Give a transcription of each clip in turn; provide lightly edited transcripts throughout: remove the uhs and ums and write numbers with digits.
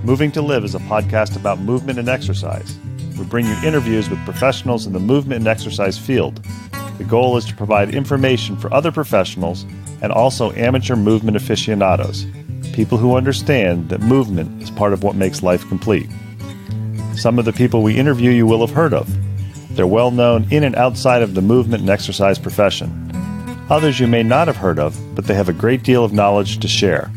Moving to Live is a podcast about movement and exercise. We bring you interviews with professionals in the movement and exercise field. The goal is to provide information for other professionals and also amateur movement aficionados, people who understand that movement is part of what makes life complete. Some of the people we interview you will have heard of. They're well known in and outside of the movement and exercise profession. Others you may not have heard of, but they have a great deal of knowledge to share.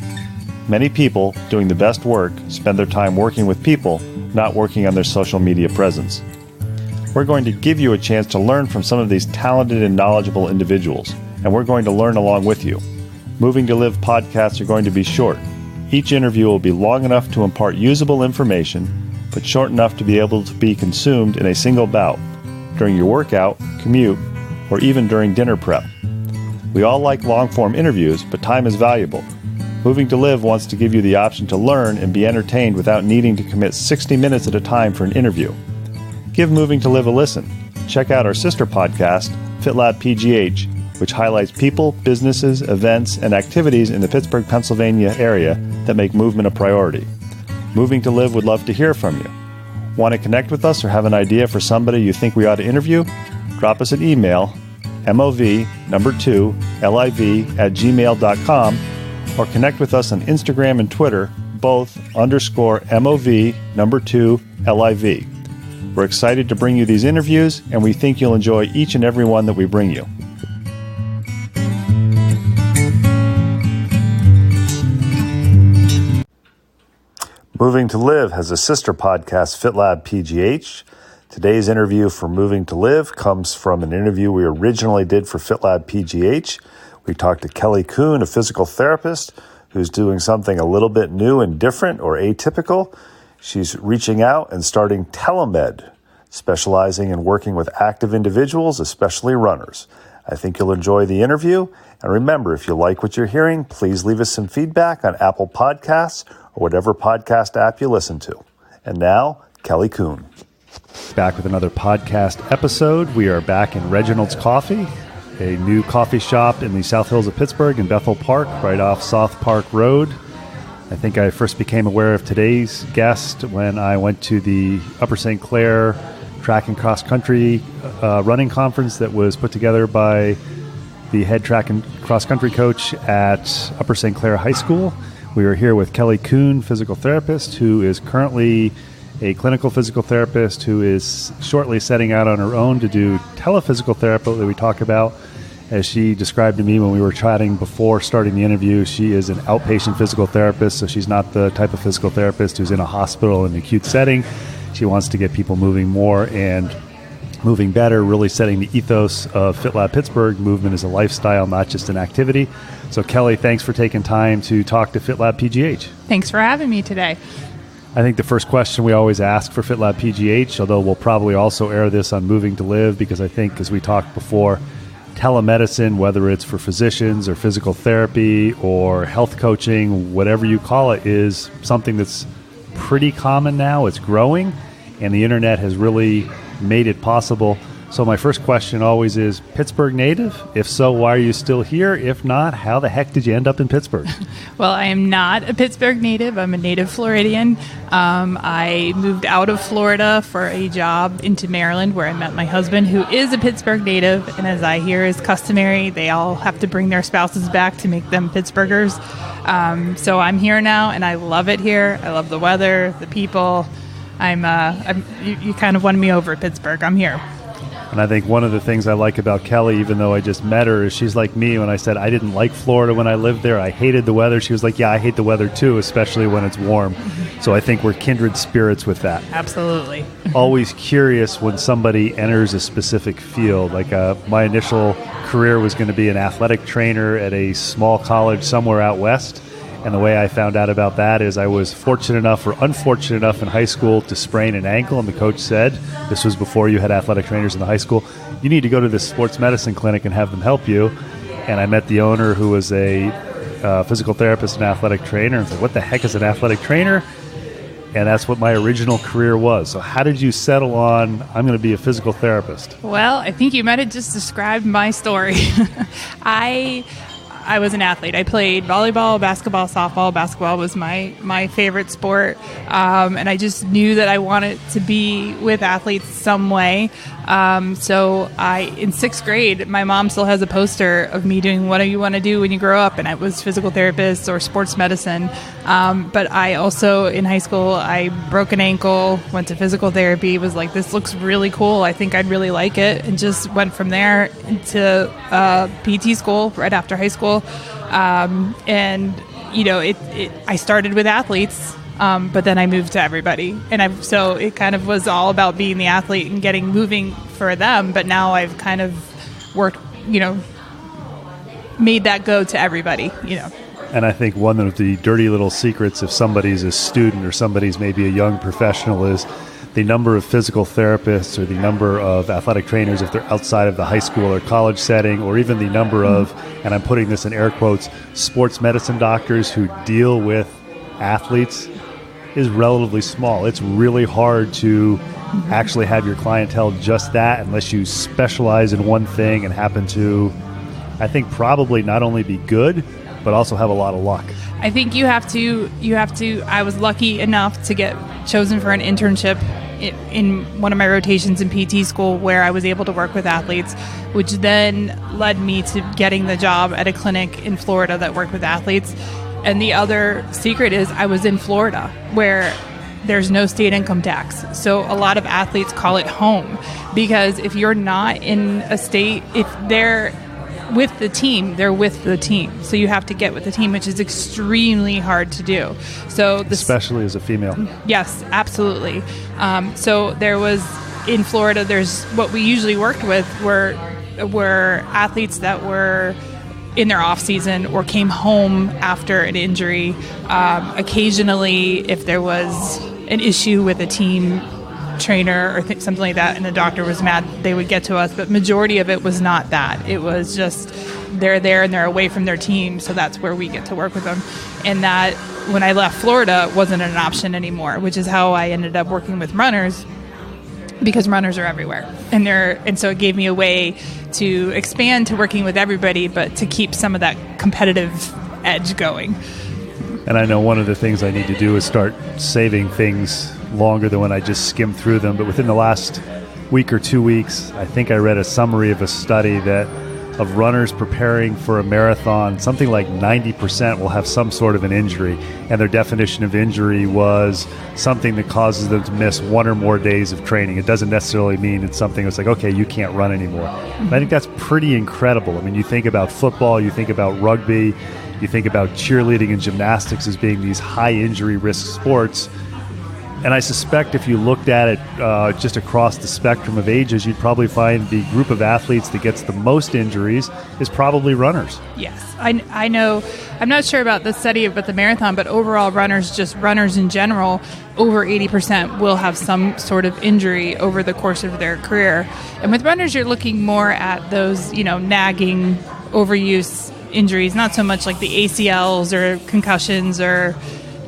Many people doing the best work spend their time working with people, not working on their social media presence. We're going to give you a chance to learn from some of these talented and knowledgeable individuals, and we're going to learn along with you. Moving to Live podcasts are going to be short. Each interview will be long enough to impart usable information, but short enough to be able to be consumed in a single bout, during your workout, commute, or even during dinner prep. We all like long-form interviews, but time is valuable. Moving to Live wants to give you the option to learn and be entertained without needing to commit 60 minutes at a time for an interview. Give Moving to Live a listen. Check out our sister podcast, FitLabPGH, which highlights people, businesses, events, and activities in the Pittsburgh, Pennsylvania area that make movement a priority. Moving to Live would love to hear from you. Want to connect with us or have an idea for somebody you think we ought to interview? Drop us an email, mov2liv@gmail.com, or connect with us on Instagram and Twitter, both _mov2liv. We're excited to bring you these interviews, and we think you'll enjoy each and every one that we bring you. Moving to Live has a sister podcast, FitLabPGH. Today's interview for Moving to Live comes from an interview we originally did for FitLabPGH. We talked to Kelly Kuhn, a physical therapist who's doing something a little bit new and different or atypical. She's reaching out and starting Telemed, specializing in working with active individuals, especially runners. I think you'll enjoy the interview. And remember, if you like what you're hearing, please leave us some feedback on Apple Podcasts or whatever podcast app you listen to. And now, Kelly Kuhn. Back with another podcast episode. We are back in Reginald's Coffee, a new coffee shop in the South Hills of Pittsburgh in Bethel Park, right off South Park Road. I think I first became aware of today's guest when I went to the Upper St. Clair track and cross country running conference that was put together by the head track and cross country coach at Upper St. Clair High School. We are here with Kelly Kuhn, physical therapist, who is currently a clinical physical therapist who is shortly setting out on her own to do telephysical therapy that we talk about. As she described to me when we were chatting before starting the interview, she is an outpatient physical therapist, so she's not the type of physical therapist who's in a hospital in an acute setting. She wants to get people moving more and moving better, really setting the ethos of FitLab Pittsburgh. Movement is a lifestyle, not just an activity. So Kelly, thanks for taking time to talk to FitLabPGH. Thanks for having me today. I think the first question we always ask for FitLabPGH, although we'll probably also air this on Moving to Live, because I think, as we talked before, telemedicine, whether it's for physicians or physical therapy or health coaching, whatever you call it, is something that's pretty common now. It's growing, and the internet has really made it possible. So my first question always is, Pittsburgh native? If so, why are you still here? If not, how the heck did you end up in Pittsburgh? Well, I am not a Pittsburgh native. I'm a native Floridian. I moved out of Florida for a job into Maryland, where I met my husband, who is a Pittsburgh native. And as I hear is customary, they all have to bring their spouses back to make them Pittsburghers. So I'm here now, and I love it here. I love the weather, the people. You kind of won me over at Pittsburgh. I'm here. And I think one of the things I like about Kelly, even though I just met her, is she's like me. When I said I didn't like Florida when I lived there, I hated the weather. She was like, yeah, I hate the weather too, especially when it's warm. So I think we're kindred spirits with that. Absolutely. Always curious when somebody enters a specific field. Like my initial career was going to be an athletic trainer at a small college somewhere out west. And the way I found out about that is I was fortunate enough or unfortunate enough in high school to sprain an ankle, and the coach said, this was before you had athletic trainers in the high school, you need to go to this sports medicine clinic and have them help you. And I met the owner, who was a physical therapist and athletic trainer, and said, what the heck is an athletic trainer? And that's what my original career was. So how did you settle on, I'm going to be a physical therapist? Well, I think you might have just described my story. I was an athlete. I played volleyball, basketball, softball. Basketball was my favorite sport. And I just knew that I wanted to be with athletes some way. So in sixth grade, my mom still has a poster of me doing what do you want to do when you grow up? And I was physical therapist or sports medicine. But I also, in high school, I broke an ankle, went to physical therapy, was like, this looks really cool. I think I'd really like it. And just went from there into PT school right after high school. And, I started with athletes. But then I moved to everybody, so it kind of was all about being the athlete and getting moving for them. But now I've kind of worked, made that go to everybody, And I think one of the dirty little secrets, if somebody's a student or somebody's maybe a young professional, is the number of physical therapists or the number of athletic trainers, if they're outside of the high school or college setting, or even the number of, and I'm putting this in air quotes, sports medicine doctors who deal with athletes is relatively small. It's really hard to actually have your clientele just that unless you specialize in one thing and happen to, I think, probably not only be good, but also have a lot of luck. I think you have to, I was lucky enough to get chosen for an internship in one of my rotations in PT school where I was able to work with athletes, which then led me to getting the job at a clinic in Florida that worked with athletes. And the other secret is I was in Florida where there's no state income tax. So a lot of athletes call it home because if you're not in a state, if they're with the team, they're with the team. So you have to get with the team, which is extremely hard to do. So especially as a female. Yes, absolutely. So there was in Florida, there's what we usually worked with were athletes that were in their off season or came home after an injury. Occasionally, if there was an issue with a team trainer or something like that and the doctor was mad, they would get to us. But majority of it was not that. It was just they're there and they're away from their team, so that's where we get to work with them. And that, when I left Florida, wasn't an option anymore, which is how I ended up working with runners, because runners are everywhere. And so it gave me a way to expand to working with everybody, but to keep some of that competitive edge going. And I know one of the things I need to do is start saving things longer than when I just skim through them. But within the last week or 2 weeks, I think I read a summary of a study that of runners preparing for a marathon, something like 90% will have some sort of an injury. And their definition of injury was something that causes them to miss one or more days of training. It doesn't necessarily mean it's something that's like, okay, you can't run anymore. And I think that's pretty incredible. I mean, you think about football, you think about rugby, you think about cheerleading and gymnastics as being these high injury risk sports. And I suspect if you looked at it just across the spectrum of ages, you'd probably find the group of athletes that gets the most injuries is probably runners. Yes, I know. I'm not sure about the study about the marathon, but overall runners, just runners in general, over 80% will have some sort of injury over the course of their career. And with runners, you're looking more at those, nagging overuse injuries, not so much like the ACLs or concussions or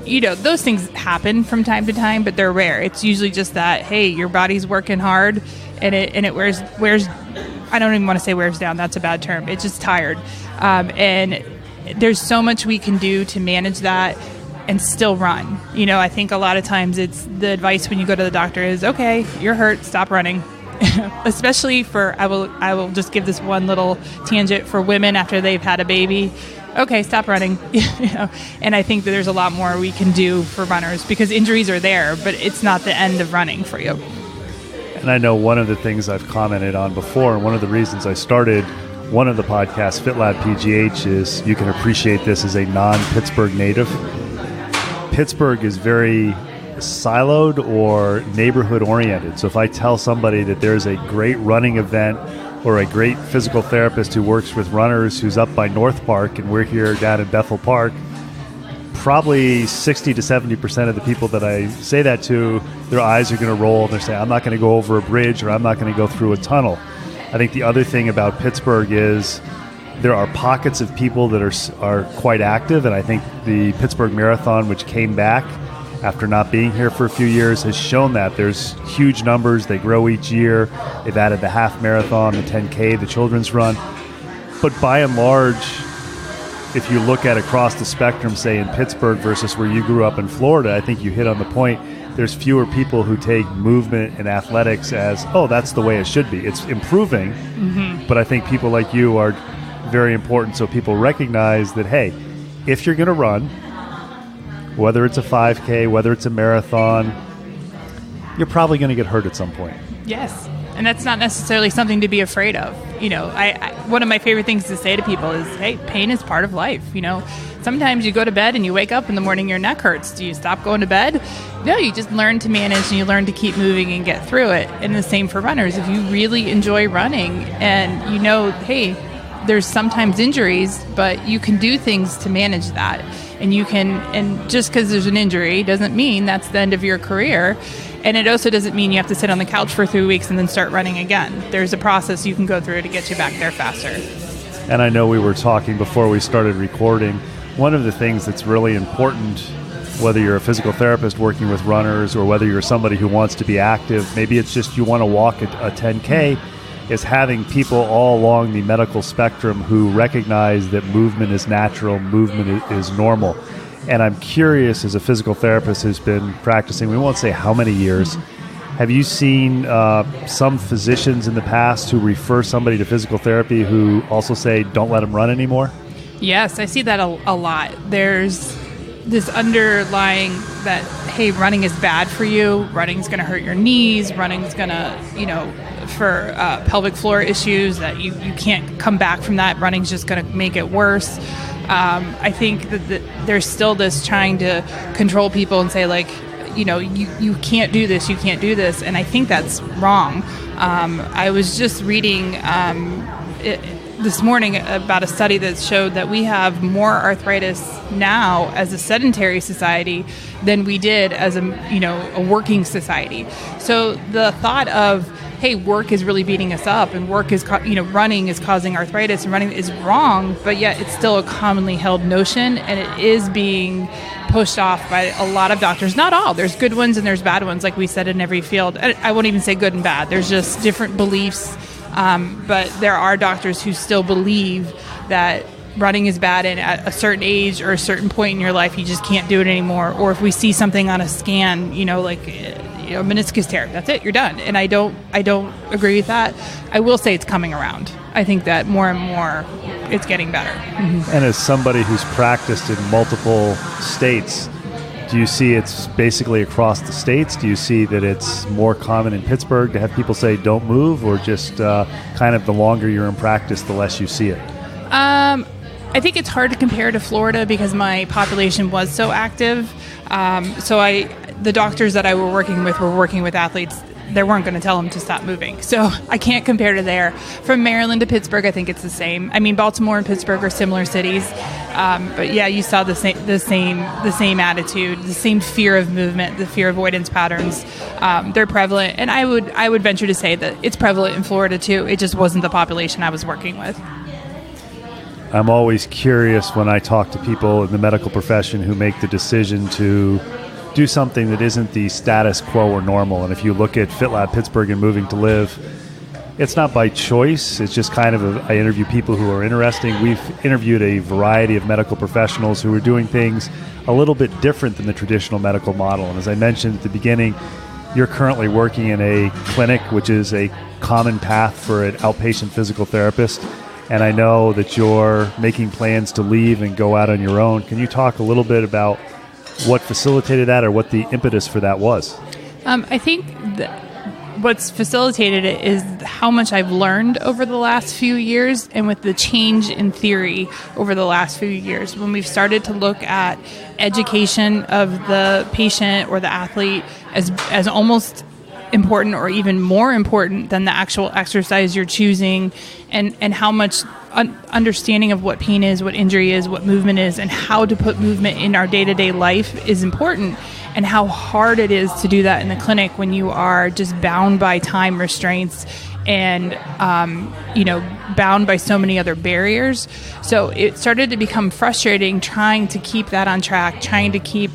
those things happen from time to time, but they're rare. It's usually just that, hey, your body's working hard and it wears, I don't even want to say wears down. That's a bad term. It's just tired. And there's so much we can do to manage that and still run. I think a lot of times it's the advice when you go to the doctor is, okay, you're hurt, stop running. Especially for, I will just give this one little tangent for women after they've had a baby. Okay, stop running. And I think that there's a lot more we can do for runners because injuries are there, but it's not the end of running for you. And I know one of the things I've commented on before, and one of the reasons I started one of the podcasts, FitLabPGH, is you can appreciate this as a non-Pittsburgh native. Pittsburgh is very siloed or neighborhood oriented. So if I tell somebody that there's a great running event or a great physical therapist who works with runners who's up by North Park and we're here down in Bethel Park, probably 60 to 70% of the people that I say that to, their eyes are going to roll and they're saying, I'm not going to go over a bridge or I'm not going to go through a tunnel. I think the other thing about Pittsburgh is there are pockets of people that are quite active, and I think the Pittsburgh Marathon, which came back after not being here for a few years, has shown that. There's huge numbers. They grow each year. They've added the half marathon, the 10K, the children's run. But by and large, if you look at across the spectrum, say in Pittsburgh versus where you grew up in Florida, I think you hit on the point. There's fewer people who take movement and athletics as, oh, that's the way it should be. It's improving, but I think people like you are very important so people recognize that, hey, if you're going to run, whether it's a 5K, whether it's a marathon, you're probably going to get hurt at some point. Yes. And that's not necessarily something to be afraid of. You know, one of my favorite things to say to people is, hey, pain is part of life. You know, sometimes you go to bed and you wake up in the morning, your neck hurts. Do you stop going to bed? No, you just learn to manage and you learn to keep moving and get through it. And the same for runners. If you really enjoy running and you know, hey, there's sometimes injuries, but you can do things to manage that. And you can, and just because there's an injury doesn't mean that's the end of your career. And it also doesn't mean you have to sit on the couch for 3 weeks and then start running again. There's a process you can go through to get you back there faster. And I know we were talking before we started recording, one of the things that's really important, whether you're a physical therapist working with runners or whether you're somebody who wants to be active, maybe it's just you want to walk a 10K, is having people all along the medical spectrum who recognize that movement is natural, movement is normal. And I'm curious, as a physical therapist who's been practicing, we won't say how many years, have you seen some physicians in the past who refer somebody to physical therapy who also say, don't let them run anymore? Yes, I see that a lot. There's this underlying that, hey, running is bad for you. Running's going to hurt your knees. Running's going to, you know, for pelvic floor issues that you can't come back from that. Running's just going to make it worse. I think that there's still this trying to control people and say, like, you know, you can't do this, you can't do this. And I think that's wrong. I was just reading this morning about a study that showed that we have more arthritis now as a sedentary society than we did as a working society. So the thought of, hey, work is really beating us up and work is, running is causing arthritis and running is wrong, but yet it's still a commonly held notion and it is being pushed off by a lot of doctors. Not all. There's good ones and there's bad ones, like we said, in every field. I won't even say good and bad. There's just different beliefs, but there are doctors who still believe that running is bad and at a certain age or a certain point in your life you just can't do it anymore. Or if we see something on a scan, meniscus tear, that's it, you're done. And I don't agree with that. I will say it's coming around. I think that more and more it's getting better. Mm-hmm. And as somebody who's practiced in multiple states, do you see it's basically across the states? Do you see that it's more common in Pittsburgh to have people say don't move, or just kind of the longer you're in practice, the less you see it? I think it's hard to compare to Florida because my population was so active. The doctors that I were working with athletes. They weren't going to tell them to stop moving. So I can't compare to there. From Maryland to Pittsburgh, I think it's the same. I mean, Baltimore and Pittsburgh are similar cities. But yeah, you saw the same attitude, the same fear of movement, the fear avoidance patterns. They're prevalent. And I would venture to say that it's prevalent in Florida too. It just wasn't the population I was working with. I'm always curious when I talk to people in the medical profession who make the decision to do something that isn't the status quo or normal. And if you look at FitLab Pittsburgh and Moving to Live, it's not by choice. It's just kind of I interview people who are interesting. We've interviewed a variety of medical professionals who are doing things a little bit different than the traditional medical model. And as I mentioned at the beginning, you're currently working in a clinic, which is a common path for an outpatient physical therapist. And I know that you're making plans to leave and go out on your own. Can you talk a little bit about what facilitated that or what the impetus for that was? I think what's facilitated it is how much I've learned over the last few years and with the change in theory over the last few years. When we've started to look at education of the patient or the athlete as almost important or even more important than the actual exercise you're choosing, and how much understanding of what pain is, what injury is, what movement is, and how to put movement in our day-to-day life is important, and how hard it is to do that in the clinic when you are just bound by time restraints and bound by so many other barriers. So it started to become frustrating trying to keep that on track, trying to keep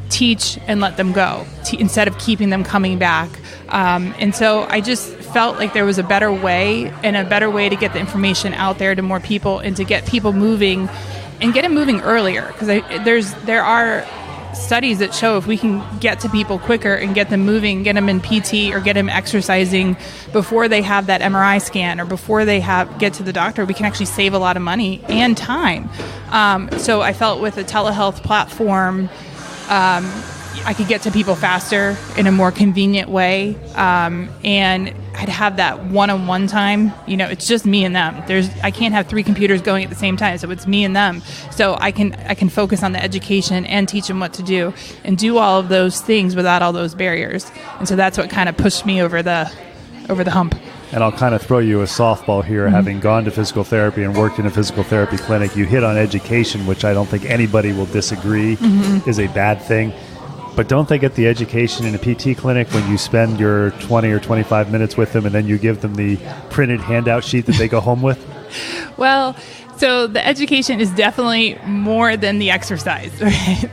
teach and let them go instead of keeping them coming back. And so I just felt like there was a better way to get the information out there to more people and to get people moving and get them moving earlier. Because there are studies that show if we can get to people quicker and get them moving, get them in PT or get them exercising before they have that MRI scan or before they get to the doctor, we can actually save a lot of money and time. So I felt with a telehealth platform, I could get to people faster in a more convenient way, and I'd have that one-on-one time. It's just me and them. I can't have 3 computers going at the same time, so it's me and them. So I can focus on the education and teach them what to do and do all of those things without all those barriers. And so that's what kind of pushed me over the hump. And I'll kind of throw you a softball here. Mm-hmm. Having gone to physical therapy and worked in a physical therapy clinic, you hit on education, which I don't think anybody will disagree is a bad thing. But don't they get the education in a PT clinic when you spend your 20 or 25 minutes with them and then you give them the printed handout sheet that they go home with? Well, so the education is definitely more than the exercise. Right?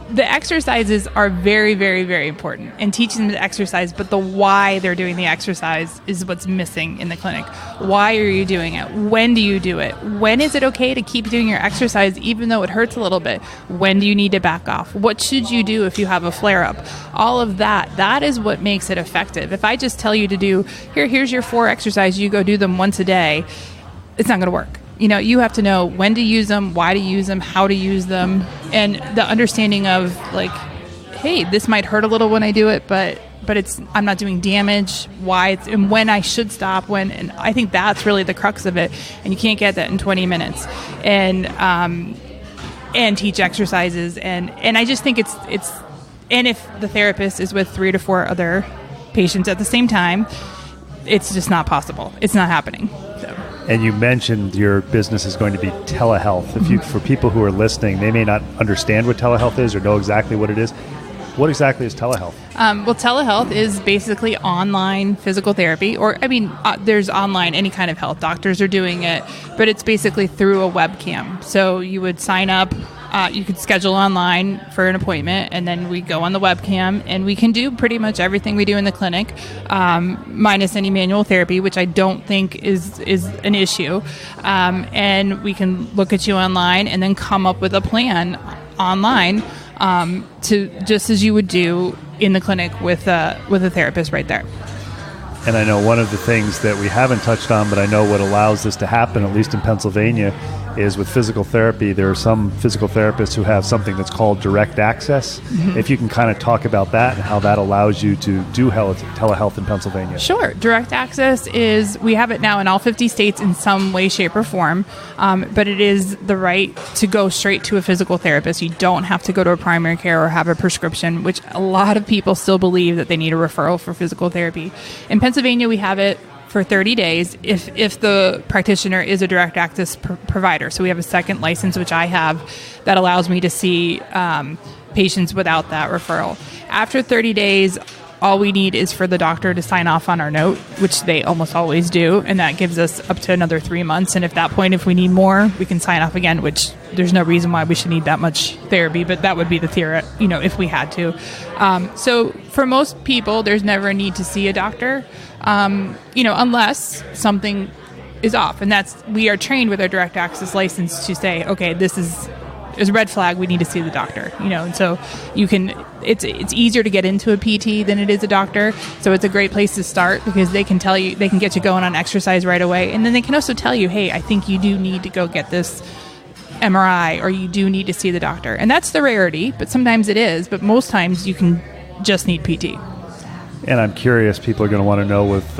The exercises are very, very, very important, and teaching them to exercise, but the why they're doing the exercise is what's missing in the clinic. Why are you doing it? When do you do it? When is it okay to keep doing your exercise even though it hurts a little bit? When do you need to back off? What should you do if you have a flare-up? All of that is what makes it effective. If I just tell you to do, here's your 4 exercises, you go do them once a day, it's not going to work. You have to know when to use them, why to use them, how to use them, and the understanding of like, hey, this might hurt a little when I do it, but I'm not doing damage, and when I should stop, and I think that's really the crux of it. And you can't get that in 20 minutes. And teach exercises, and I just think it's and if the therapist is with 3 to 4 other patients at the same time, it's just not possible. It's not happening. So. And you mentioned your business is going to be telehealth. For people who are listening, they may not understand what telehealth is or know exactly what it is. What exactly is telehealth? Well, telehealth is basically online physical therapy, there's online, any kind of health. Doctors are doing it, but it's basically through a webcam. So you would sign up, you could schedule online for an appointment, and then we go on the webcam, and we can do pretty much everything we do in the clinic, minus any manual therapy, which I don't think is an issue. And we can look at you online and then come up with a plan online, to just as you would do in the clinic with a therapist right there. And I know one of the things that we haven't touched on, but I know what allows this to happen, at least in Pennsylvania, is with physical therapy. There are some physical therapists who have something that's called direct access. Mm-hmm. If you can kind of talk about that and how that allows you to do telehealth in Pennsylvania. Sure. Direct access we have it now in all 50 states in some way, shape, or form, but it is the right to go straight to a physical therapist. You don't have to go to a primary care or have a prescription, which a lot of people still believe that they need a referral for physical therapy. In Pennsylvania, we have it for 30 days if the practitioner is a direct access provider. So we have a second license, which I have, that allows me to see patients without that referral. After 30 days, all we need is for the doctor to sign off on our note, which they almost always do, and that gives us up to another 3 months. And at that point, if we need more, we can sign off again, which there's no reason why we should need that much therapy, but that would be the theory, if we had to. So for most people, there's never a need to see a doctor, unless something is off. And we are trained with our direct access license to say, okay, this is a red flag, we need to see the doctor, and so it's easier to get into a PT than it is a doctor. So it's a great place to start because they can tell you, they can get you going on exercise right away. And then they can also tell you, hey, I think you do need to go get this MRI, or you do need to see the doctor. And that's the rarity, but sometimes it is, but most times you can just need PT. And I'm curious, people are going to want to know with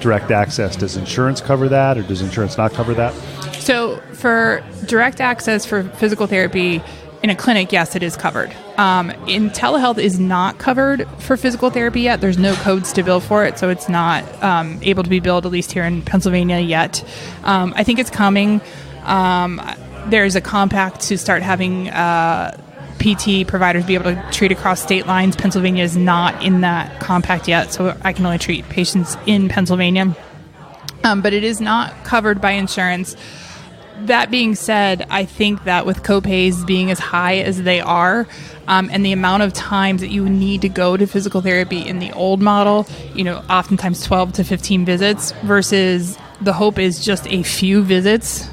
direct access, does insurance cover that, or does insurance not cover that? So for direct access for physical therapy in a clinic, yes, it is covered. In telehealth is not covered for physical therapy yet. There's no codes to bill for it, so it's not able to be billed, at least here in Pennsylvania yet. I think it's coming. There's a compact to start having PT providers be able to treat across state lines. Pennsylvania is not in that compact yet, so I can only treat patients in Pennsylvania. But it is not covered by insurance. That being said, I think that with copays being as high as they are, and the amount of times that you need to go to physical therapy in the old model, oftentimes 12 to 15 visits versus the hope is just a few visits.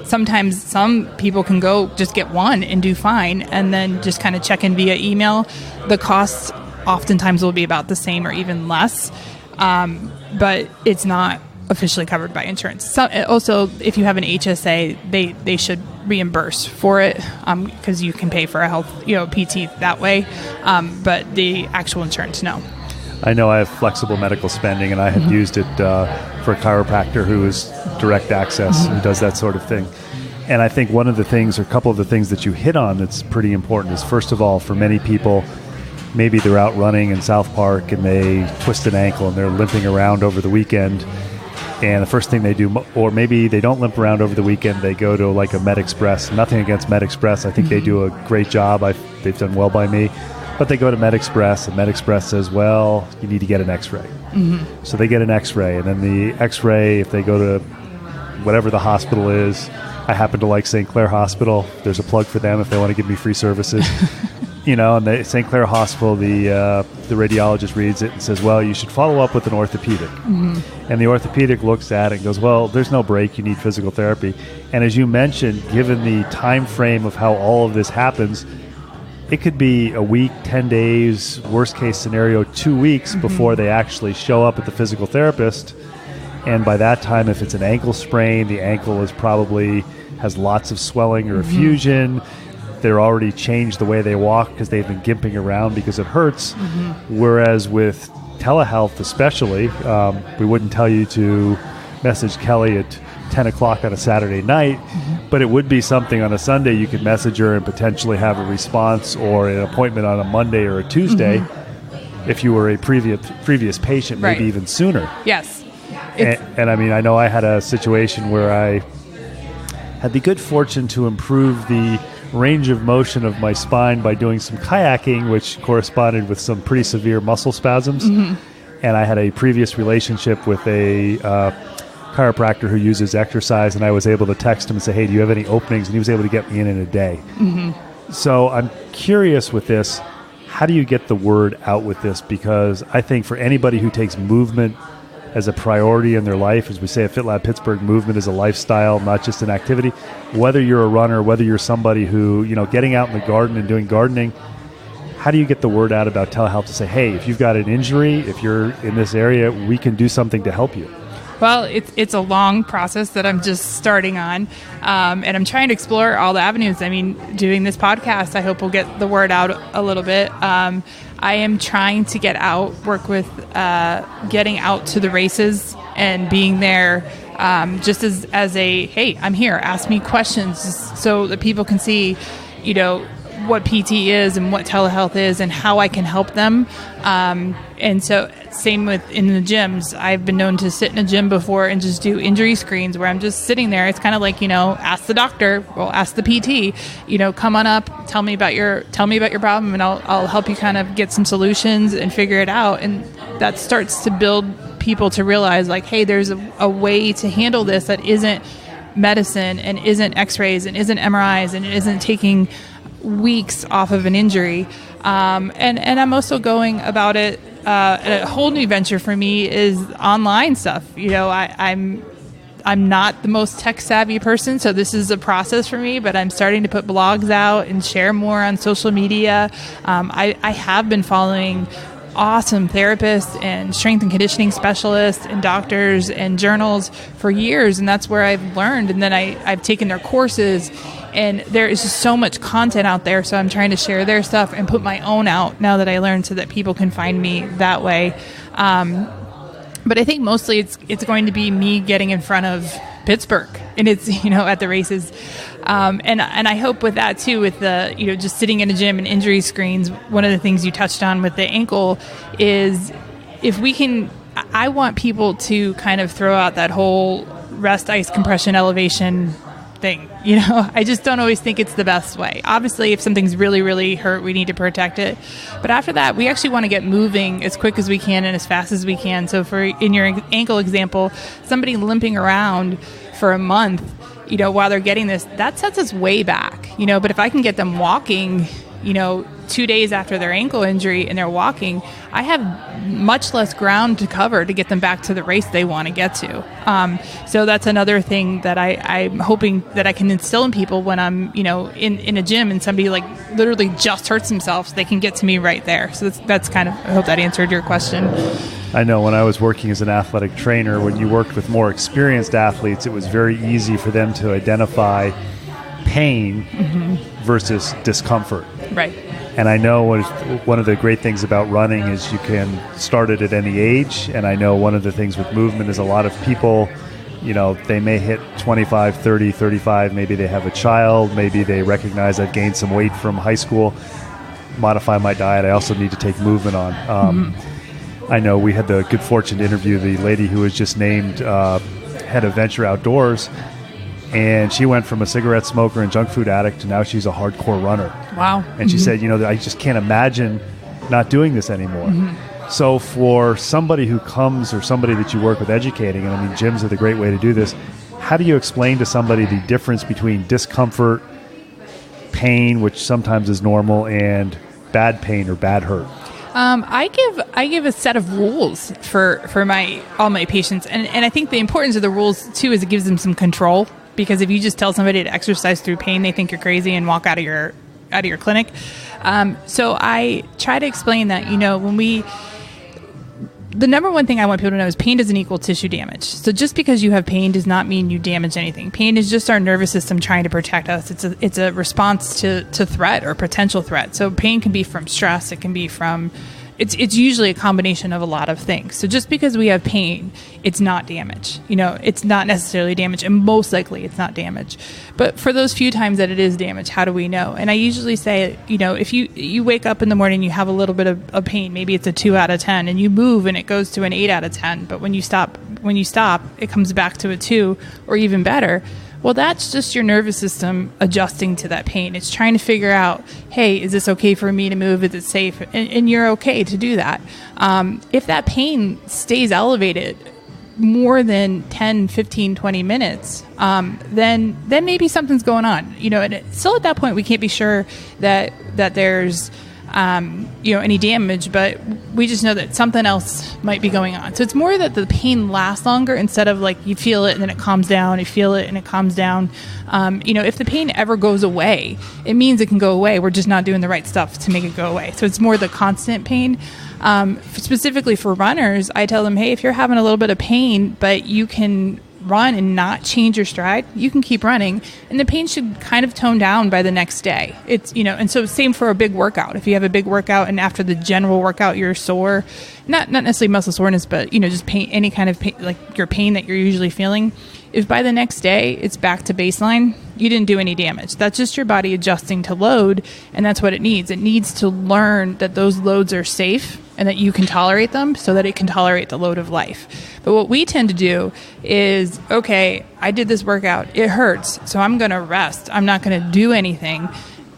Sometimes some people can go just get one and do fine and then just kind of check in via email. The costs oftentimes will be about the same or even less, but it's not officially covered by insurance. So, also, if you have an HSA, they should reimburse for it because you can pay for a health, PT that way. But the actual insurance, no. I know I have flexible medical spending, and I have used it for a chiropractor who is direct access, who does that sort of thing. And I think one of the things, or a couple of the things that you hit on that's pretty important is, first of all, for many people, maybe they're out running in South Park and they twist an ankle and they're limping around over the weekend. And the first thing they do, or maybe they don't limp around over the weekend, they go to like a MedExpress. Nothing against MedExpress. I think they do a great job. They've done well by me. But they go to MedExpress, and MedExpress says, well, you need to get an X-ray. So they get an X-ray, and then the X-ray, if they go to whatever the hospital is, I happen to like St. Clair Hospital. There's a plug for them if they want to give me free services. And the St. Clair Hospital, the radiologist reads it and says, well, you should follow up with an orthopedic. And the orthopedic looks at it and goes, well, there's no break. You need physical therapy. And as you mentioned, given the time frame of how all of this happens, it could be a week, 10 days, worst case scenario, 2 weeks before they actually show up at the physical therapist. And by that time, if it's an ankle sprain, the ankle is probably has lots of swelling or effusion. They're already changed the way they walk because they've been gimping around because it hurts. Whereas with telehealth especially, we wouldn't tell you to message Kelly at 10 o'clock on a Saturday night, but it would be something on a Sunday you could message her and potentially have a response or an appointment on a Monday or a Tuesday if you were a previous patient, maybe even sooner. Yes. And I mean, I know I had a situation where I had the good fortune to improve the range of motion of my spine by doing some kayaking, which corresponded with some pretty severe muscle spasms. And I had a previous relationship with a chiropractor who uses exercise, and I was able to text him and say, hey, do you have any openings? And he was able to get me in a day. So I'm curious with this, how do you get the word out with this? Because I think for anybody who takes movement as a priority in their life, as we say at FitLab Pittsburgh, movement is a lifestyle, not just an activity. Whether you're a runner, whether you're somebody who, getting out in the garden and doing gardening, how do you get the word out about telehealth to say, hey, if you've got an injury, if you're in this area, we can do something to help you? Well, it's a long process that I'm just starting on, and I'm trying to explore all the avenues. I mean, doing this podcast, I hope will get the word out a little bit. I am trying to get out, work with getting out to the races and being there just as a, hey, I'm here, ask me questions so that people can see, what PT is and what telehealth is and how I can help them. And so same with in the gyms. I've been known to sit in a gym before and just do injury screens where I'm just sitting there. It's kind of like, ask the doctor, well, ask the PT, come on up, tell me about your problem, and I'll help you kind of get some solutions and figure it out. And that starts to build people to realize like, hey, there's a way to handle this that isn't medicine and isn't x-rays and isn't MRIs and it isn't taking weeks off of an injury. And I'm also going about it, a whole new venture for me is online stuff. I'm not the most tech savvy person, so this is a process for me, but I'm starting to put blogs out and share more on social media. I have been following awesome therapists and strength and conditioning specialists and doctors and journals for years, and that's where I've learned. And then I've taken their courses, and there is just so much content out there, so I'm trying to share their stuff and put my own out now that I learned so that people can find me that way. But I think mostly it's going to be me getting in front of Pittsburgh, and it's at the races, and I hope with that too, with the just sitting in a gym and injury screens. One of the things you touched on with the ankle is if we can. I want people to kind of throw out that whole rest, ice, compression, elevation thing. I just don't always think it's the best way. Obviously, if something's really, really hurt, we need to protect it. But after that, we actually want to get moving as quick as we can and as fast as we can. So in your ankle example, somebody limping around for a month, while they're getting this, that sets us way back, but if I can get them walking, 2 days after their ankle injury and they're walking, I have much less ground to cover to get them back to the race they want to get to. So that's another thing that I'm hoping that I can instill in people when I'm, in a gym and somebody like literally just hurts themselves, they can get to me right there. So that's kind of, I hope that answered your question. I know when I was working as an athletic trainer, when you worked with more experienced athletes, it was very easy for them to identify pain versus discomfort. Right. And I know one of the great things about running is you can start it at any age. And I know one of the things with movement is a lot of people, they may hit 25, 30, 35. Maybe they have a child. Maybe they recognize I've gained some weight from high school, modify my diet. I also need to take movement on. I know we had the good fortune to interview the lady who was just named head of Venture Outdoors. And she went from a cigarette smoker and junk food addict to now she's a hardcore runner. Wow. And she said, I just can't imagine not doing this anymore. So for somebody who comes or somebody that you work with educating, and I mean, gyms are the great way to do this, how do you explain to somebody the difference between discomfort, pain, which sometimes is normal, and bad pain or bad hurt? I give a set of rules for all my patients, and I think the importance of the rules too is it gives them some control. Because if you just tell somebody to exercise through pain, they think you're crazy and walk out of your clinic. So I try to explain that, the number one thing I want people to know is pain doesn't equal tissue damage. So just because you have pain does not mean you damage anything. Pain is just our nervous system trying to protect us. It's a response to threat or potential threat. So pain can be from stress. It can be from... It's usually a combination of a lot of things. So just because we have pain, it's not damage. It's not necessarily damage, and most likely it's not damage. But for those few times that it is damage, how do we know? And I usually say, if you wake up in the morning, you have a little bit of pain, maybe it's a 2 out of 10, and you move and it goes to an 8 out of 10. But when you stop, it comes back to a 2, or even better. Well, that's just your nervous system adjusting to that pain. It's trying to figure out, hey, is this okay for me to move? Is it safe? And you're okay to do that. If that pain stays elevated more than 10, 15, 20 minutes, then maybe something's going on. And still at that point, we can't be sure that there's any damage, but we just know that something else might be going on. So it's more that the pain lasts longer instead of like you feel it and then it calms down, you feel it and it calms down. If the pain ever goes away, it means it can go away. We're just not doing the right stuff to make it go away. So it's more the constant pain. Specifically for runners, I tell them, hey, if you're having a little bit of pain, but you can run and not change your stride, you can keep running, and the pain should kind of tone down by the next day. It's and so same for a big workout. If you have a big workout and after the general workout you're sore, not necessarily muscle soreness, but just pain, any kind of pain, like your pain that you're usually feeling, if by the next day it's back to baseline, you didn't do any damage. That's just your body adjusting to load, and that's what it needs. It needs to learn that those loads are safe and that you can tolerate them so that it can tolerate the load of life. But what we tend to do is, okay, I did this workout, it hurts, so I'm going to rest. I'm not going to do anything.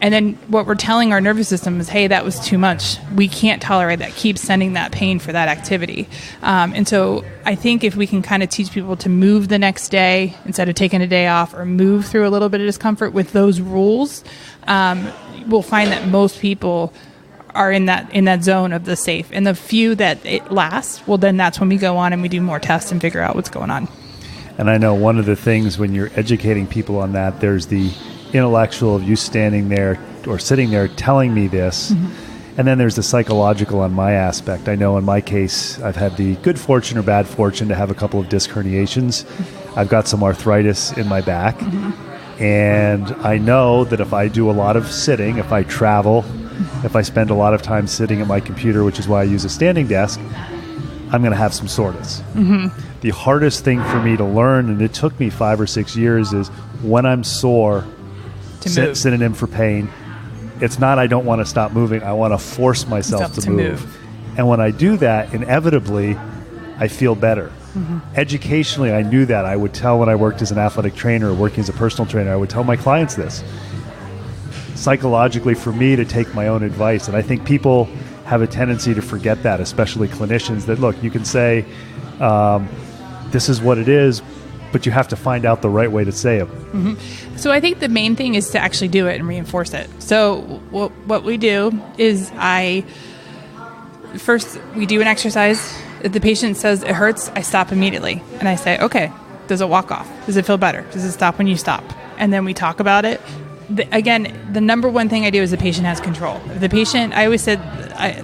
And then what we're telling our nervous system is, hey, that was too much. We can't tolerate that. Keep sending that pain for that activity. And so I think if we can kind of teach people to move the next day instead of taking a day off, or move through a little bit of discomfort with those rules, we'll find that most people are in that zone of the safe. And the few that it lasts, well, then that's when we go on and we do more tests and figure out what's going on. And I know one of the things when you're educating people on that, there's the intellectual of you standing there or sitting there telling me this. And then there's the psychological on my aspect. I know in my case, I've had the good fortune or bad fortune to have a couple of disc herniations. I've got some arthritis in my back. And I know that if I do a lot of sitting, if I travel, if I spend a lot of time sitting at my computer, which is why I use a standing desk, I'm going to have some soreness. The hardest thing for me to learn, and it took me 5 or 6 years, is when I'm sore, synonym for pain, it's not I don't want to stop moving, I want to force myself to move. And when I do that, inevitably, I feel better. Educationally, I knew that. I would tell when I worked as an athletic trainer or working as a personal trainer, I would tell my clients this. Psychologically, for me to take my own advice, and I think people have a tendency to forget that, especially clinicians, that look, you can say, this is what it is, but but you have to find out the right way to say them. So I think the main thing is to actually do it and reinforce it. So what we do is first we do an exercise. If the patient says it hurts, I stop immediately. And I say, okay, does it walk off? Does it feel better? Does it stop when you stop? And then we talk about it. Again, the number one thing I do is the patient has control. If the patient, I always said,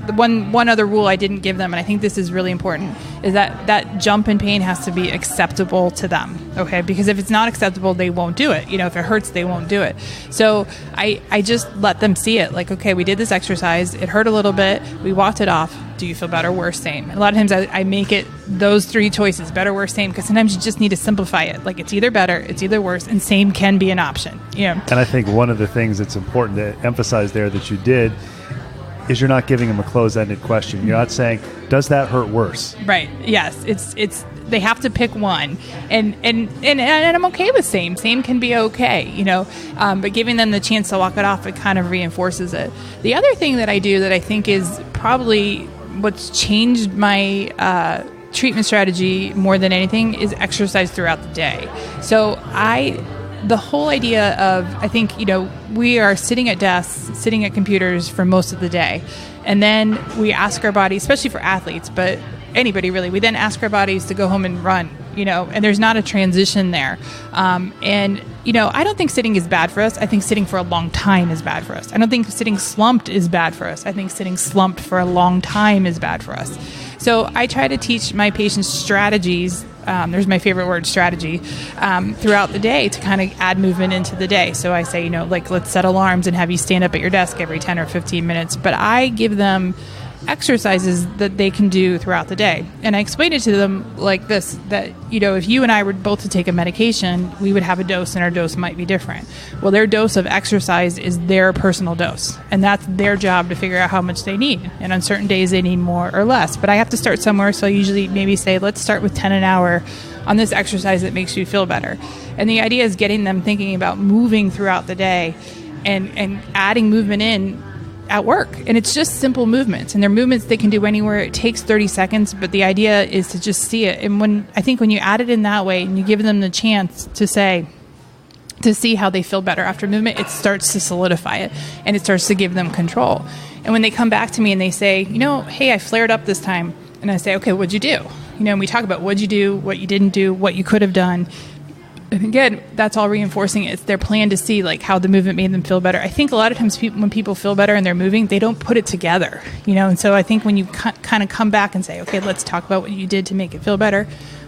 the one other rule I didn't give them, and I think this is really important, is that jump in pain has to be acceptable to them, okay? Because if it's not acceptable, they won't do it. If it hurts, they won't do it. So I just let them see it. Like, okay, we did this exercise. It hurt a little bit. We walked it off. Do you feel better, worse, same? And a lot of times I make it those three choices, better, worse, same, because sometimes you just need to simplify it. Like, it's either better, it's either worse, and same can be an option. And I think one of the things that's important to emphasize there that you did is you're not giving them a closed-ended question. You're not saying, does that hurt worse? Right. Yes. It's they have to pick one, and I'm okay with same. Same can be okay, but giving them the chance to walk it off, it kind of reinforces it. The other thing that I do that I think is probably what's changed my treatment strategy more than anything is exercise throughout the day. So the whole idea of, I think, we are sitting at desks, sitting at computers for most of the day. And then we ask our body, especially for athletes, but anybody really, we then ask our bodies to go home and run, and there's not a transition there. I don't think sitting is bad for us. I think sitting for a long time is bad for us. I don't think sitting slumped is bad for us. I think sitting slumped for a long time is bad for us. So I try to teach my patients strategies. There's my favorite word, strategy, throughout the day to kind of add movement into the day. So I say, let's set alarms and have you stand up at your desk every 10 or 15 minutes. But I give them exercises that they can do throughout the day. And I explain it to them like this, that, if you and I were both to take a medication, we would have a dose and our dose might be different. Well, their dose of exercise is their personal dose, and that's their job to figure out how much they need. And on certain days they need more or less, but I have to start somewhere. So I usually maybe say, let's start with 10 an hour on this exercise that makes you feel better. And the idea is getting them thinking about moving throughout the day and adding movement in at work. And it's just simple movements, and they're movements they can do anywhere. It takes 30 seconds, but the idea is to just see it. And when you add it in that way and you give them the chance to see how they feel better after movement, it starts to solidify it, and it starts to give them control. And when they come back to me and they say, hey, I flared up this time, and I say, okay, what'd you do? And we talk about what'd you do, what you didn't do, what you could have done. And again, that's all reinforcing it. It's their plan to see how the movement made them feel better. I think a lot of times when people feel better and they're moving, they don't put it together, and so I think when you kind of come back and say, okay, let's talk about what you did to make it feel better,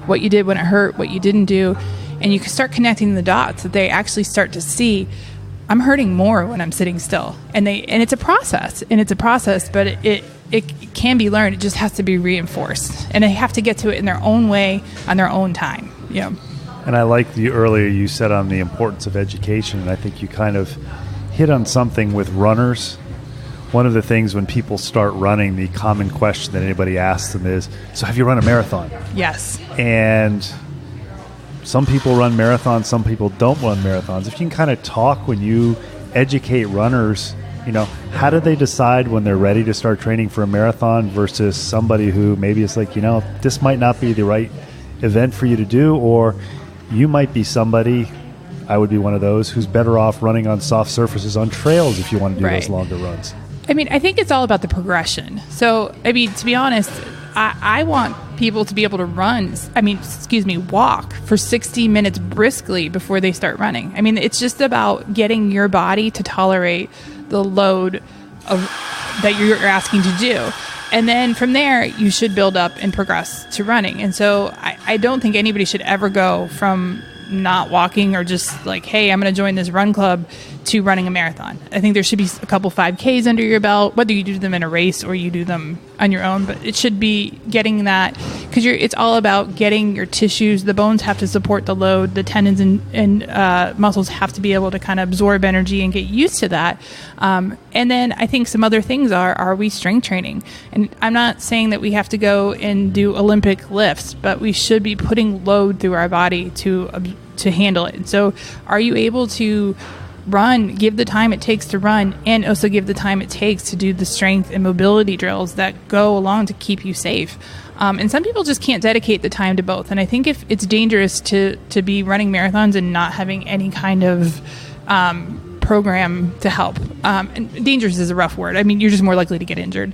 what you did when it hurt, what you didn't do, and you can start connecting the dots, that they actually start to see, I'm hurting more when I'm sitting still. And it's a process, but it can be learned. It just has to be reinforced, and they have to get to it in their own way, on their own time. And I like the earlier you said on the importance of education, and I think you kind of hit on something with runners. One of the things when people start running, the common question that anybody asks them is, so have you run a marathon? Yes. And some people run marathons, some people don't run marathons. If you can kind of talk when you educate runners, how do they decide when they're ready to start training for a marathon versus somebody who maybe is like, this might not be the right event for you to do, or you might be somebody, I would be one of those, who's better off running on soft surfaces on trails if you want to do those longer runs. I think it's all about the progression. So, to be honest, I want people to be able to walk for 60 minutes briskly before they start running. It's just about getting your body to tolerate the load that you're asking to do. And then from there, you should build up and progress to running. And so I don't think anybody should ever go from not walking or just like, hey, I'm going to join this run club, to running a marathon. I think there should be a couple 5Ks under your belt, whether you do them in a race or you do them on your own. But it should be getting that, because it's all about getting your tissues. The bones have to support the load. The tendons and muscles have to be able to kind of absorb energy and get used to that. And then I think some other things are we strength training? And I'm not saying that we have to go and do Olympic lifts, but we should be putting load through our body to handle it. And so are you able to give the time it takes to run, and also give the time it takes to do the strength and mobility drills that go along to keep you safe. And some people just can't dedicate the time to both. And I think if it's dangerous to be running marathons and not having any kind of program to help. And dangerous is a rough word. I mean, you're just more likely to get injured.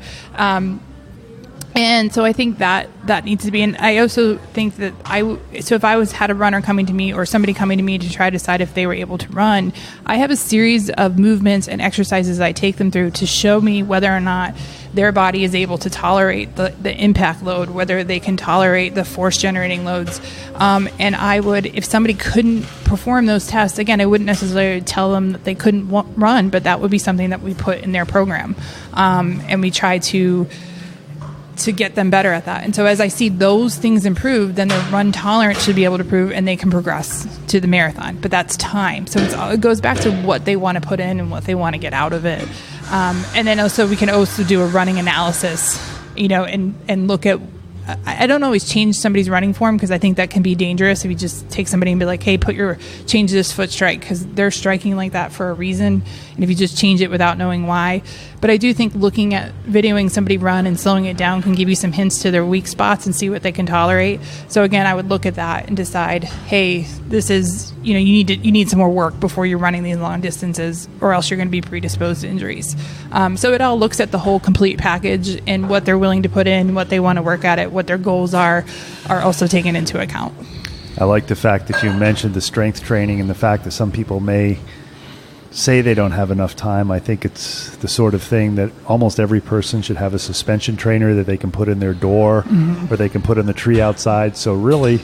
And so I think that needs to be, and I also think that so if I had a runner coming to me or somebody coming to me to try to decide if they were able to run, I have a series of movements and exercises I take them through to show me whether or not their body is able to tolerate the impact load, whether they can tolerate the force generating loads. And I would, if somebody couldn't perform those tests, again, I wouldn't necessarily tell them that they couldn't run, but that would be something that we put in their program. And we try to get them better at that. And so as I see those things improve, then their run tolerance should be able to improve and they can progress to the marathon. But that's time. So it goes back to what they want to put in and what they want to get out of it. And then also we can also do a running analysis, and look at, I don't always change somebody's running form because I think that can be dangerous if you just take somebody and be like, hey, change this foot strike, because they're striking like that for a reason. And if you just change it without knowing why. But I do think looking at videoing somebody run and slowing it down can give you some hints to their weak spots and see what they can tolerate. So again, I would look at that and decide, hey, this is, you need some more work before you're running these long distances, or else you're going to be predisposed to injuries. So it all looks at the whole complete package, and what they're willing to put in, what they want to work at it, what their goals are also taken into account. I like the fact that you mentioned the strength training and the fact that some people may say they don't have enough time. I think it's the sort of thing that almost every person should have a suspension trainer that they can put in their door, or they can put in the tree outside. So really,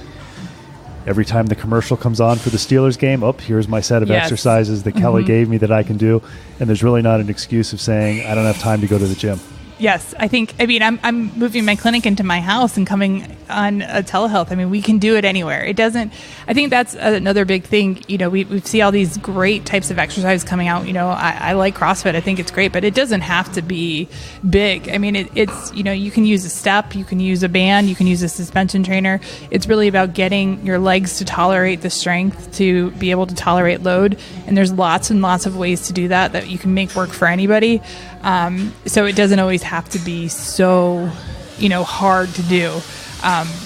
every time the commercial comes on for the Steelers game, here's my set of exercises that Kelly gave me that I can do. And there's really not an excuse of saying, I don't have time to go to the gym. Yes, I'm moving my clinic into my house and coming on a telehealth. I mean, we can do it anywhere. It doesn't, I think that's another big thing. We see all these great types of exercise coming out. I like CrossFit. I think it's great, but it doesn't have to be big. I mean, it's, you can use a step, you can use a band, you can use a suspension trainer. It's really about getting your legs to tolerate the strength, to be able to tolerate load. And there's lots and lots of ways to do that you can make work for anybody. So it doesn't always have to be so, hard to do.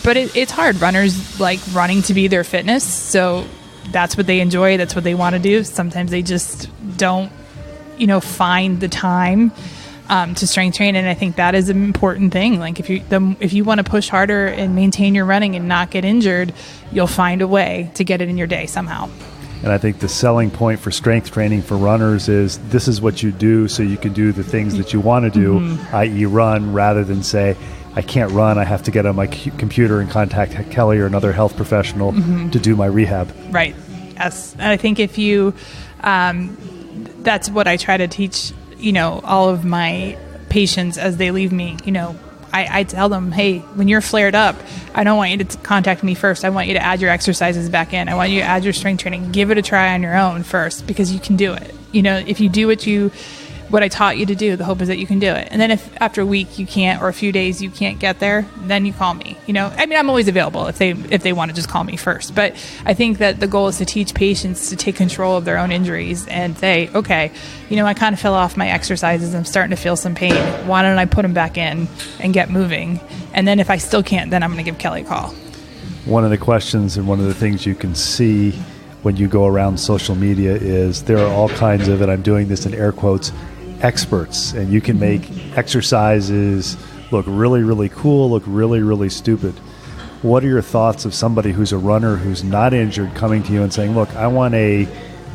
But it's hard. Runners like running to be their fitness. So that's what they enjoy. That's what they want to do. Sometimes they just don't, find the time to strength train. And I think that is an important thing. Like if you want to push harder and maintain your running and not get injured, you'll find a way to get it in your day somehow. And I think the selling point for strength training for runners is this is what you do so you can do the things that you want to do, i.e. run, rather than say, I can't run, I have to get on my computer and contact Kelly or another health professional to do my rehab. Right. Yes. And I think if you, that's what I try to teach, all of my patients as they leave me, I tell them, hey, when you're flared up, I don't want you to contact me first. I want you to add your exercises back in. I want you to add your strength training. Give it a try on your own first, because you can do it. If you do what I taught you to do, the hope is that you can do it. And then if after a week you can't, or a few days you can't get there, then you call me. I'm always available if they want to just call me first. But I think that the goal is to teach patients to take control of their own injuries and say, okay, I kind of fell off my exercises. I'm starting to feel some pain. Why don't I put them back in and get moving? And then if I still can't, then I'm going to give Kelly a call. One of the questions and one of the things you can see when you go around social media is there are all kinds of, and I'm doing this in air quotes, experts, and you can make exercises look really, really cool, look really, really stupid. What are your thoughts of somebody who's a runner who's not injured coming to you and saying, look, I want a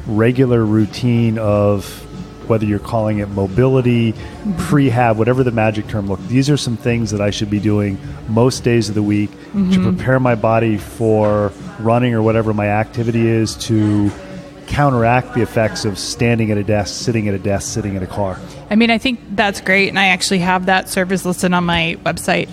regular routine of, whether you're calling it mobility, prehab, whatever the magic term, look, these are some things that I should be doing most days of the week to prepare my body for running or whatever my activity is, to counteract the effects of standing at a desk, sitting in a car. I think that's great, and I actually have that service listed on my website.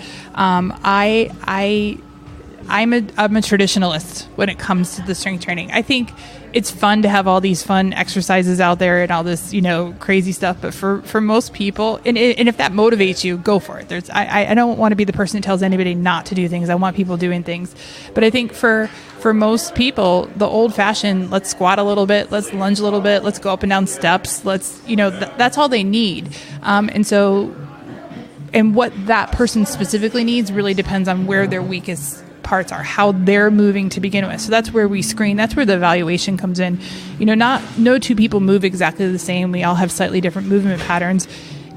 I'm a traditionalist when it comes to the strength training. I think it's fun to have all these fun exercises out there and all this, crazy stuff. But for most people, and if that motivates you, go for it. I don't want to be the person that tells anybody not to do things. I want people doing things. But I think for most people, the old fashioned, let's squat a little bit, let's lunge a little bit, let's go up and down steps. That's all they need. And what that person specifically needs really depends on where their weakest parts are, how they're moving to begin with. So that's where we screen. That's where the evaluation comes in. No two people move exactly the same. We all have slightly different movement patterns.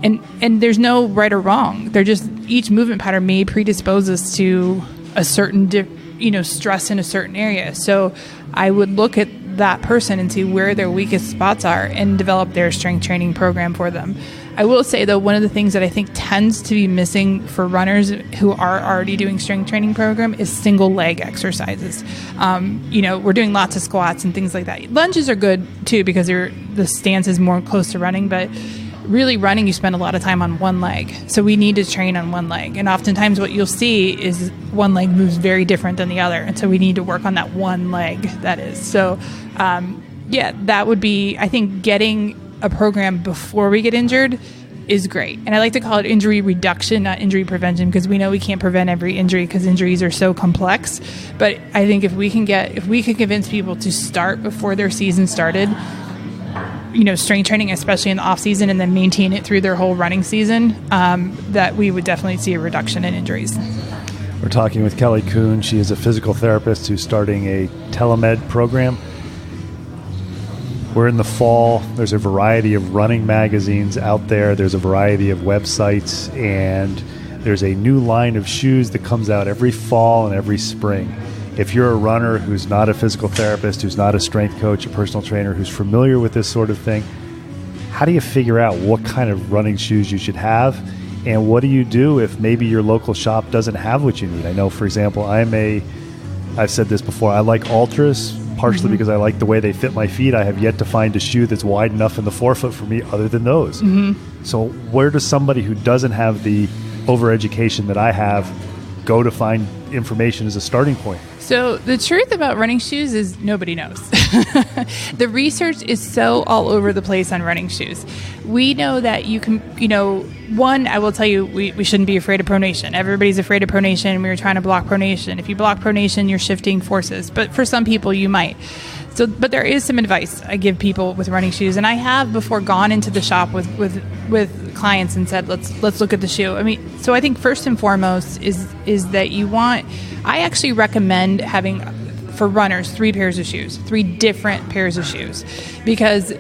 And there's no right or wrong. They're just, each movement pattern may predispose us to a certain, stress in a certain area. So I would look at that person and see where their weakest spots are and develop their strength training program for them. I will say, though, one of the things that I think tends to be missing for runners who are already doing strength training program is single leg exercises. We're doing lots of squats and things like that. Lunges are good, too, because the stance is more close to running, but really running, you spend a lot of time on one leg. So we need to train on one leg. And oftentimes what you'll see is one leg moves very different than the other. And so we need to work on that one leg, that is. So, that would be, I think, getting a program before we get injured is great. And I like to call it injury reduction, not injury prevention, because we know we can't prevent every injury because injuries are so complex. But I think if we can convince people to start before their season started, strength training, especially in the off season, and then maintain it through their whole running season, that we would definitely see a reduction in injuries. We're talking with Kelly Kuhn. She is a physical therapist who's starting a telemed program. We're in the fall. There's a variety of running magazines out there. There's a variety of websites, and there's a new line of shoes that comes out every fall and every spring. If you're a runner who's not a physical therapist, who's not a strength coach, a personal trainer, who's familiar with this sort of thing, how do you figure out what kind of running shoes you should have? And what do you do if maybe your local shop doesn't have what you need? I know, for example, I've said this before, I like Ultras, partially because I like the way they fit my feet. I have yet to find a shoe that's wide enough in the forefoot for me other than those. So where does somebody who doesn't have the overeducation that I have go to find information as a starting point? So the truth about running shoes is nobody knows. The research is so all over the place on running shoes. We know that you can, one, I will tell you, we shouldn't be afraid of pronation. Everybody's afraid of pronation. We were trying to block pronation. If you block pronation, you're shifting forces. But for some people, you might. But there is some advice I give people with running shoes. And I have before gone into the shop with clients and said, let's look at the shoe. So I think first and foremost is that I actually recommend having, for runners, 3 pairs of shoes, 3 different pairs of shoes, because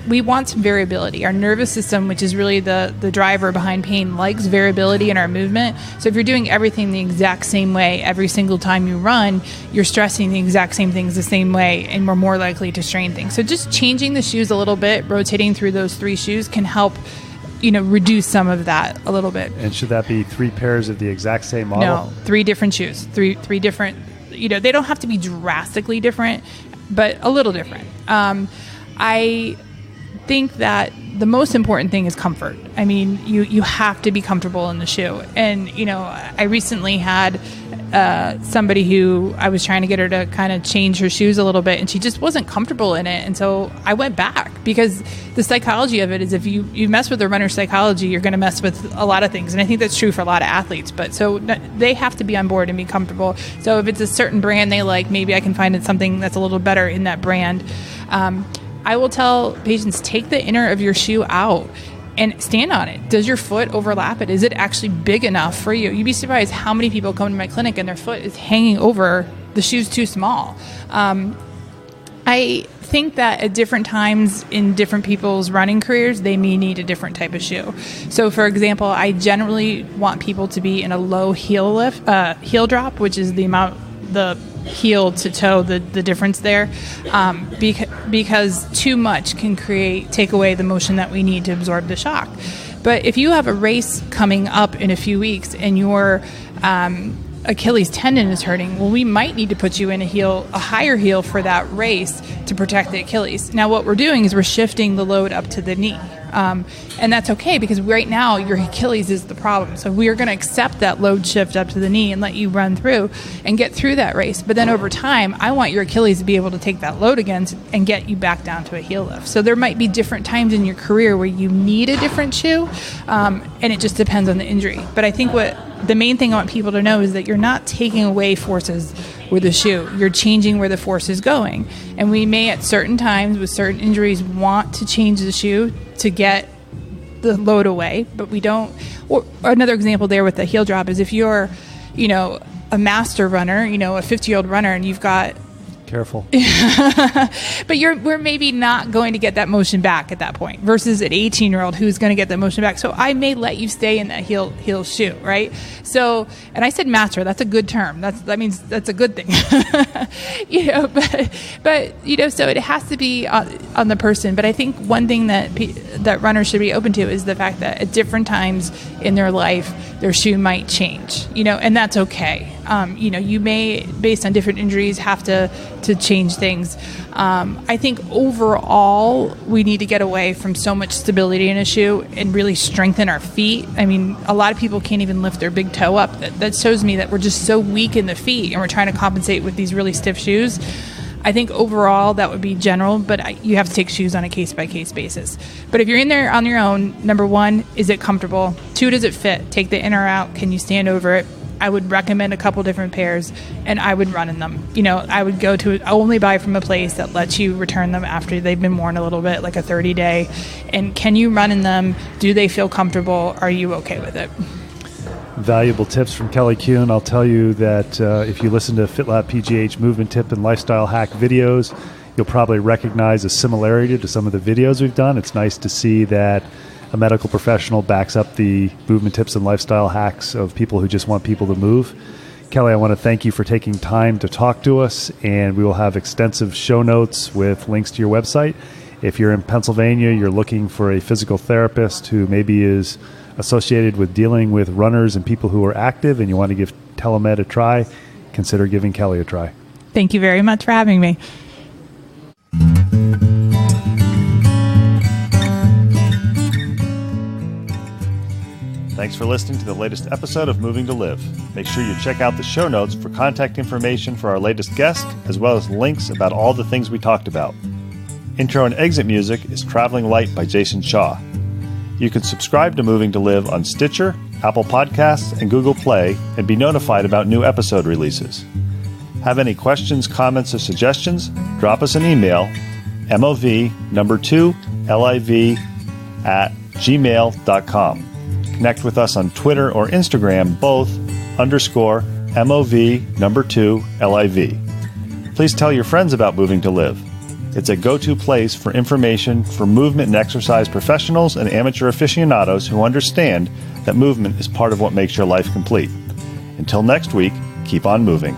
we want some variability. Our nervous system, which is really the driver behind pain, likes variability in our movement. So if you're doing everything the exact same way every single time you run, you're stressing the exact same things the same way, and we're more likely to strain things. So just changing the shoes a little bit, rotating through those 3 shoes can help reduce some of that a little bit. And should that be 3 pairs of the exact same model? No, 3 different shoes, three different, they don't have to be drastically different, but a little different. I think that the most important thing is comfort. You have to be comfortable in the shoe. And, I recently had somebody who I was trying to get her to kind of change her shoes a little bit, and she just wasn't comfortable in it. And so I went back, because the psychology of it is if you mess with the runner's psychology, you're going to mess with a lot of things. And I think that's true for a lot of athletes. But so they have to be on board and be comfortable. So if it's a certain brand they like, maybe I can find it something that's a little better in that brand. I will tell patients, take the inner of your shoe out and stand on it. Does your foot overlap it? Is it actually big enough for you? You'd be surprised how many people come to my clinic and their foot is hanging over, the shoe's too small. I think that at different times in different people's running careers, they may need a different type of shoe. So for example, I generally want people to be in a low heel drop, which is the amount, the heel to toe, the difference there, because too much can take away the motion that we need to absorb the shock. But if you have a race coming up in a few weeks and you're Achilles tendon is hurting, well, we might need to put you in a higher heel for that race to protect the Achilles. Now, what we're doing is we're shifting the load up to the knee. And that's okay, because right now your Achilles is the problem. So we are going to accept that load shift up to the knee and let you run through and get through that race. But then over time, I want your Achilles to be able to take that load again and get you back down to a heel lift. So there might be different times in your career where you need a different shoe, and it just depends on the injury. But I think the main thing I want people to know is that you're not taking away forces with the shoe. You're changing where the force is going. And we may, at certain times with certain injuries, want to change the shoe to get the load away, but we don't. Or another example there with the heel drop is if you're, a master runner, a 50-year-old runner, and you've got careful. But we're maybe not going to get that motion back at that point versus an 18-year-old who's going to get that motion back. So I may let you stay in that heel shoe, right? So, and I said master, that's a good term. That means that's a good thing. But so it has to be on the person. But I think one thing that runners should be open to is the fact that at different times in their life, their shoe might change, and that's okay. You may, based on different injuries, have to change things. I think overall, we need to get away from so much stability in a shoe and really strengthen our feet. I mean, a lot of people can't even lift their big toe up. That shows me that we're just so weak in the feet, and we're trying to compensate with these really stiff shoes. I think overall that would be general, but you have to take shoes on a case-by-case basis. But if you're in there on your own, number one, is it comfortable? Two, does it fit? Take the inner out. Can you stand over it? I would recommend a couple different pairs, and I would run in them. I would only buy from a place that lets you return them after they've been worn a little bit, like a 30-day. And can you run in them? Do they feel comfortable? Are you okay with it? Valuable tips from Kelly Kuhn. I'll tell you that if you listen to FitLabPGH movement tip and lifestyle hack videos, you'll probably recognize a similarity to some of the videos we've done. It's nice to see that a medical professional backs up the movement tips and lifestyle hacks of people who just want people to move. Kelly, I want to thank you for taking time to talk to us, and we will have extensive show notes with links to your website. If you're in Pennsylvania, you're looking for a physical therapist who maybe is associated with dealing with runners and people who are active, and you want to give Telemed a try, consider giving Kelly a try. Thank you very much for having me. Thanks for listening to the latest episode of Moving to Live. Make sure you check out the show notes for contact information for our latest guest, as well as links about all the things we talked about. Intro and exit music is Traveling Light by Jason Shaw. You can subscribe to Moving to Live on Stitcher, Apple Podcasts, and Google Play, and be notified about new episode releases. Have any questions, comments, or suggestions? Drop us an email, mov2liv@gmail.com. Connect with us on Twitter or Instagram, both _MOV2LIV. Please tell your friends about Moving to Live. It's a go-to place for information for movement and exercise professionals and amateur aficionados who understand that movement is part of what makes your life complete. Until next week, keep on moving.